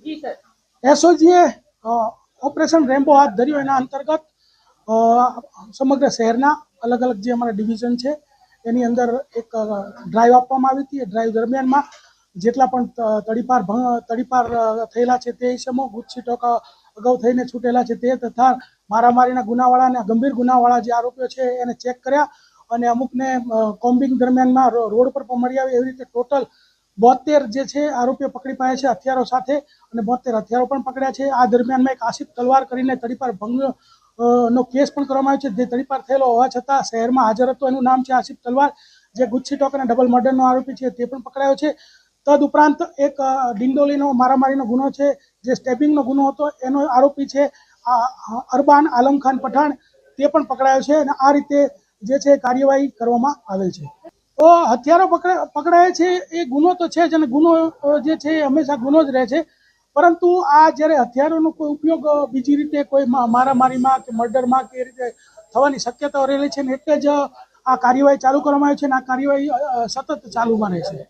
जी sir. એસઓજીએ operation Rambo હાથ ધર્યું એના અંતર્ગત સમગ્ર શહેરના અલગ અલગ જે અમારા ડિવિઝન છે એની અંદર એક ડ્રાઈવ આપવામાં આવી હતી. ડ્રાઈવ દરમિયાનમાં જેટલા પણ તડીપાર થયેલા છે તે ઇસમો, ગુજસીટોક અગાઉ થઈને છૂટેલા છે તે તથા મારામારીના ગુનાવાળા અને ગંભીર ગુનાવાળા જે આરોપીઓ છે એને ચેક કર્યા અને અમુકને કોમ્બિંગ દરમિયાનમાં રોડ પર પણ મળી આવે એવી રીતે ટોટલ 72 જે છે આરોપીઓ પકડી પાડ્યા છે હથિયારો સાથે અને 72 હથિયારો પણ પકડ્યા છે. આ દરમિયાનમાં એક આસિફ તલવાર કરીને તડીપાર ભંગ નો કેસ પણ કરવામાં આવ્યો છે. જે તડીપાર થયેલો હોવા છતાં શહેરમાં હાજર હતો. એનું નામ છે આસિફ તલવાર, જે ગુજસીટોક અને ડબલ મર્ડરનો આરોપી છે તે પણ પકડાયો છે. તદ ઉપરાંત એક ડિંડોલીનો મારામારીનો ગુનો છે, જે સ્ટેપિંગનો ગુનો હતો, એનો આરોપી છે અરબાન આલમખાન પઠાણ, તે પણ પકડાયો છે. અને આ રીતે જે છે કાર્યવાહી કરવામાં આવેલ છે. તો હથિયારો પકડાય છે એ ગુનો તો છે જ, અને ગુનો જે છે એ હંમેશા ગુનો જ રહે છે. પરંતુ આ જ્યારે હથિયારોનો કોઈ ઉપયોગ બીજી રીતે કોઈ મારામારીમાં કે મર્ડરમાં કે એ રીતે થવાની શક્યતાઓ રહેલી છે ને એટલે જ આ કાર્યવાહી ચાલુ કરવામાં આવી છે અને આ કાર્યવાહી સતત ચાલુમાં રહે છે.